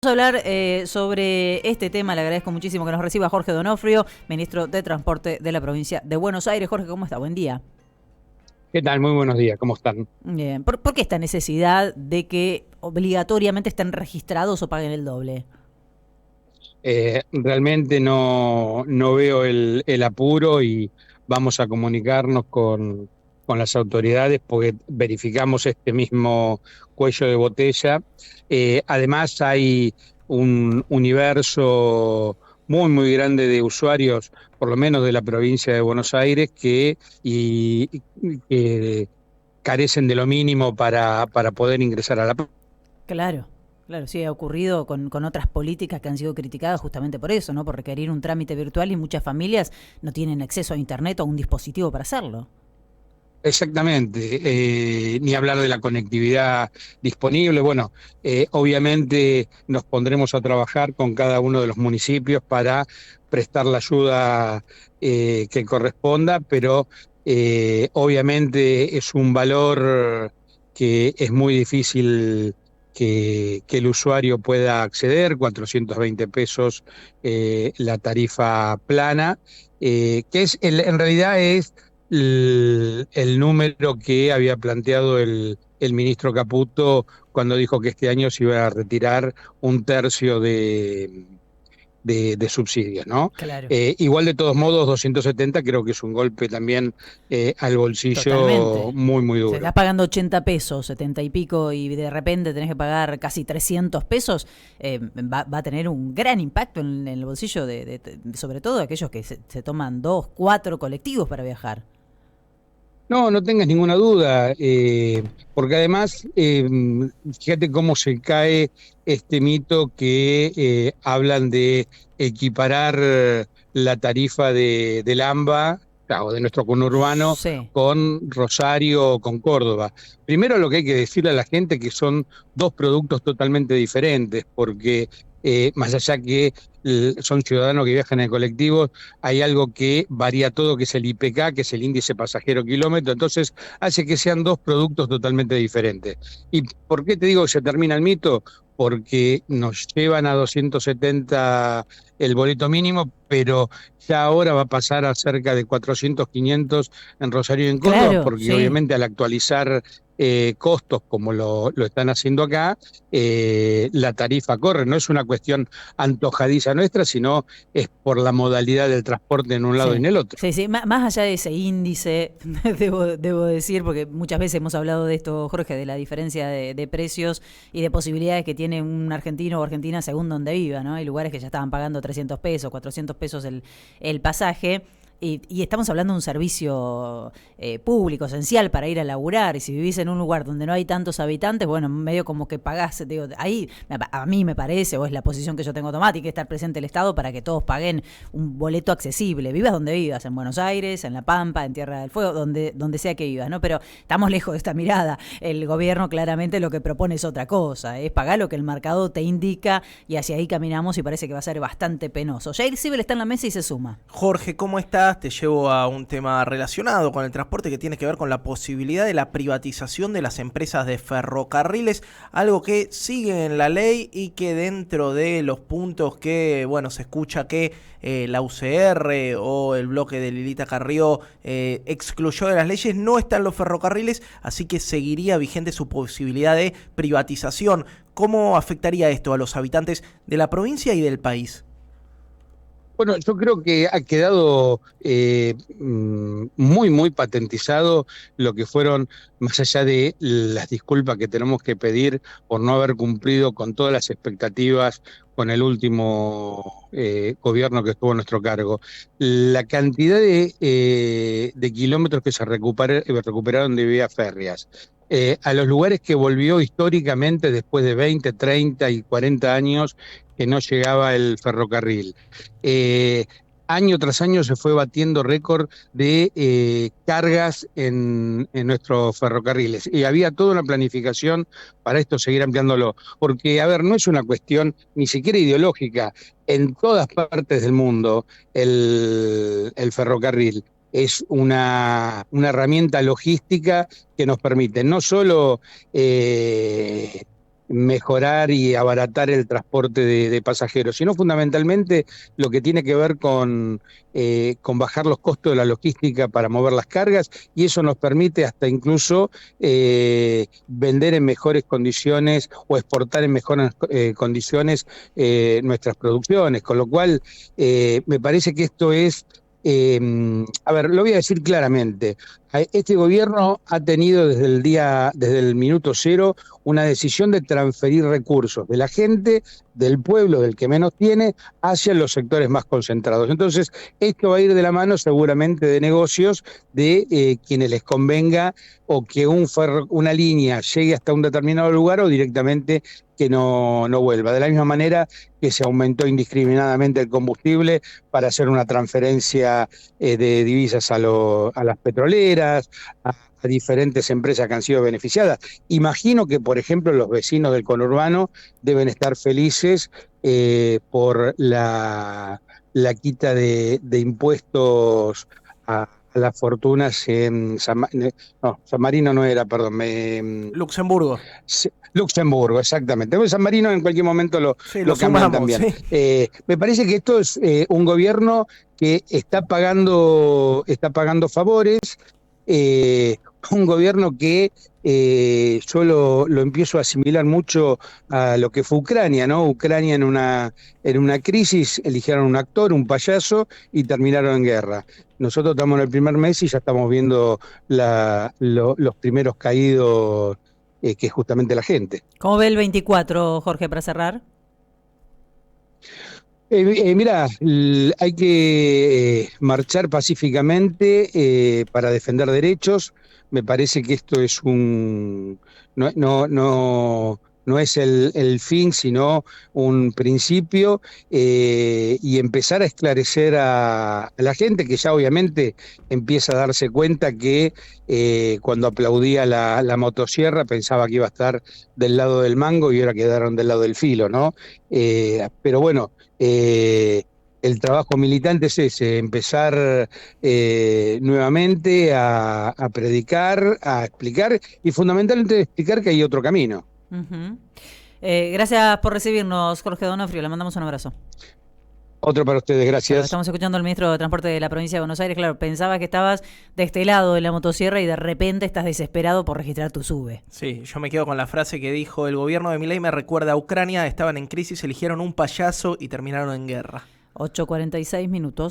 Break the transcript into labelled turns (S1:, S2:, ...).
S1: Vamos a hablar sobre este tema. Le agradezco muchísimo que nos reciba Jorge Donofrio, ministro de Transporte de la provincia de Buenos Aires. Jorge, ¿cómo está? Buen día.
S2: ¿Qué tal? Muy buenos días, ¿cómo están?
S1: Bien. ¿Por qué esta necesidad de que obligatoriamente estén registrados o paguen el doble?
S2: Realmente no veo el apuro y vamos a comunicarnos con las autoridades porque verificamos este mismo cuello de botella. Además hay un universo muy grande de usuarios, por lo menos de la provincia de Buenos Aires, que carecen de lo mínimo para poder ingresar a la.
S1: Claro, claro, sí, ha ocurrido con otras políticas que han sido criticadas justamente por eso, ¿no? Por requerir un trámite virtual y muchas familias no tienen acceso a internet o a un dispositivo para hacerlo.
S2: Exactamente, ni hablar de la conectividad disponible. Bueno, obviamente nos pondremos a trabajar con cada uno de los municipios para prestar la ayuda que corresponda, pero obviamente es un valor que es muy difícil que el usuario pueda acceder, 420 pesos la tarifa plana, en realidad es el número que había planteado el ministro Caputo cuando dijo que este año se iba a retirar un tercio de subsidios, ¿no?
S1: Claro.
S2: Igual de todos modos, 270 creo que es un golpe también al bolsillo
S1: Totalmente.
S2: muy
S1: Se
S2: duro.
S1: estás pagando 80 pesos, 70 y pico, y de repente tenés que pagar casi 300 pesos, va a tener un gran impacto en el bolsillo sobre todo aquellos que se toman 2, 4 colectivos para viajar.
S2: No tengas ninguna duda, porque además, fíjate cómo se cae este mito que hablan de equiparar la tarifa del AMBA, o de nuestro conurbano,
S1: Sí,
S2: con Rosario o con Córdoba. Primero lo que hay que decirle a la gente que son dos productos totalmente diferentes, porque más allá que son ciudadanos que viajan en colectivos, hay algo que varía todo, que es el IPK, que es el índice pasajero kilómetro, entonces hace que sean dos productos totalmente diferentes. ¿Y por qué te digo que se termina el mito? Porque nos llevan a 270 el boleto mínimo, pero ya ahora va a pasar a cerca de 400, 500 en Rosario y en Córdoba,
S1: claro,
S2: porque
S1: sí.
S2: obviamente al actualizar costos como lo están haciendo acá, la tarifa corre. No es una cuestión antojadiza nuestra, sino es por la modalidad del transporte en un lado y
S1: Sí,
S2: en el otro.
S1: sí, sí. Más allá de ese índice, debo decir, porque muchas veces hemos hablado de esto, Jorge, de la diferencia de precios y de posibilidades que tiene un argentino o argentina según donde viva, ¿no? Hay lugares que ya estaban pagando 300 pesos, 400 pesos el pasaje. Y estamos hablando de un servicio público, esencial para ir a laburar. Y si vivís en un lugar donde no hay tantos habitantes, bueno, medio como que pagás. Digo, ahí a mí me parece, o es la posición que yo tengo tomada, y que estar presente el Estado para que todos paguen un boleto accesible. Vivas donde vivas, en Buenos Aires, en La Pampa, en Tierra del Fuego, donde sea que vivas, ¿no? Pero estamos lejos de esta mirada. El gobierno claramente lo que propone es otra cosa, es pagar lo que el mercado te indica y hacia ahí caminamos y parece que va a ser bastante penoso. Jair Sibel está en la mesa y se suma.
S3: Jorge, ¿cómo estás? Te llevo a un tema relacionado con el transporte que tiene que ver con la posibilidad de la privatización de las empresas de ferrocarriles, algo que sigue en la ley y que dentro de los puntos que, bueno, se escucha que la UCR o el bloque de Lilita Carrió excluyó de las leyes, no están los ferrocarriles, así que seguiría vigente su posibilidad de privatización. ¿Cómo afectaría esto a los habitantes de la provincia y del país?
S2: Bueno, yo creo que ha quedado muy patentizado lo que fueron, más allá de las disculpas que tenemos que pedir por no haber cumplido con todas las expectativas con el último gobierno que estuvo a nuestro cargo. La cantidad de kilómetros que se recuperaron de vías férreas. A los lugares que volvió históricamente después de 20, 30 y 40 años que no llegaba el ferrocarril. Eh, Año tras año se fue batiendo récord de cargas en nuestros ferrocarriles y había toda una planificación para esto seguir ampliándolo, porque, a ver, no es una cuestión ni siquiera ideológica. En todas partes del mundo el ferrocarril es una herramienta logística que nos permite no solo mejorar y abaratar el transporte de pasajeros, sino fundamentalmente lo que tiene que ver con bajar los costos de la logística para mover las cargas, y eso nos permite hasta incluso vender en mejores condiciones o exportar en mejores condiciones nuestras producciones, con lo cual me parece que esto es, a ver, lo voy a decir claramente. Este gobierno ha tenido desde el minuto cero, una decisión de transferir recursos de la gente, del pueblo, del que menos tiene, hacia los sectores más concentrados. Entonces, esto va a ir de la mano seguramente de negocios de quienes les convenga, o que una línea llegue hasta un determinado lugar, o directamente que no vuelva. De la misma manera que se aumentó indiscriminadamente el combustible para hacer una transferencia de divisas a las petroleras, a diferentes empresas que han sido beneficiadas. Imagino que, por ejemplo, los vecinos del conurbano deben estar felices por la quita de impuestos a las fortunas en San Marino no era, perdón.
S3: Luxemburgo.
S2: Luxemburgo, exactamente. San Marino en cualquier momento lo cambian también.
S3: Sí.
S2: Me parece que esto es un gobierno que está pagando favores, un gobierno que yo lo empiezo a asimilar mucho a lo que fue Ucrania, ¿no? Ucrania en una crisis eligieron un actor, un payaso, y terminaron en guerra. Nosotros estamos en el primer mes y ya estamos viendo los primeros caídos, que es justamente la gente.
S1: ¿Cómo ve el 24, Jorge, para cerrar?
S2: Mira, hay que marchar pacíficamente para defender derechos. Me parece que esto es no es el fin, sino un principio, y empezar a esclarecer a la gente, que ya obviamente empieza a darse cuenta que cuando aplaudía la motosierra pensaba que iba a estar del lado del mango y ahora quedaron del lado del filo, ¿no? Pero bueno, el trabajo militante es ese, empezar nuevamente a predicar, a explicar, y fundamentalmente explicar que hay otro camino.
S1: Uh-huh. Gracias por recibirnos, Jorge Donofrio. Le mandamos un abrazo.
S2: Otro para ustedes, gracias.
S1: Claro, estamos escuchando al ministro de Transporte de la provincia de Buenos Aires. Claro, pensaba que estabas de este lado de la motosierra y de repente estás desesperado por registrar tu SUBE.
S3: Sí, yo me quedo con la frase que dijo: el gobierno de Milei me recuerda a Ucrania, estaban en crisis, eligieron un payaso y terminaron en guerra.
S1: 8:46 minutos.